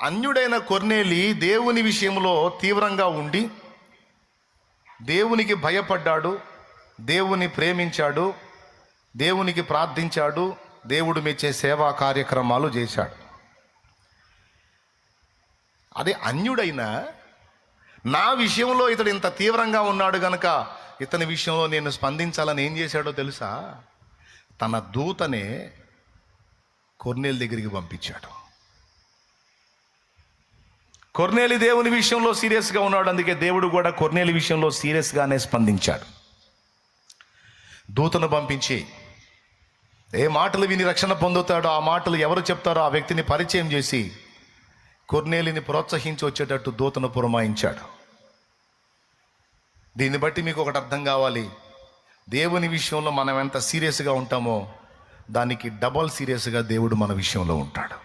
అన్యుడైన కొర్నేలి దేవుని విషయంలో తీవ్రంగా ఉండి దేవునికి భయపడ్డాడు, దేవుని ప్రేమించాడు, దేవునికి ప్రార్థించాడు, దేవుడు మెచ్చే సేవా కార్యక్రమాలు చేశాడు. అదే అన్యుడైన నా విషయంలో ఇతడు ఇంత తీవ్రంగా ఉన్నాడు గనక ఇతని విషయంలో నేను స్పందించాలని ఏం చేశాడో తెలుసా? తన దూతనే కొర్నేలి దగ్గరికి పంపించాడు. కొర్నేలి దేవుని విషయంలో సీరియస్గా ఉన్నాడు, అందుకే దేవుడు కూడా కొర్నేలి విషయంలో సీరియస్గానే స్పందించాడు. దూతను పంపించి ఏ మాటలు విని రక్షణ పొందుతాడో ఆ మాటలు ఎవరు చెప్తారో ఆ వ్యక్తిని పరిచయం చేసి కొర్నేలిని ప్రోత్సహించి వచ్చేటట్టు దూతను పురమాయించాడు. దీన్ని బట్టి మీకు ఒకటి అర్థం కావాలి, దేవుని విషయంలో మనం ఎంత సీరియస్గా ఉంటామో దానికి డబల్ సీరియస్గా దేవుడు మన విషయంలో ఉంటాడు.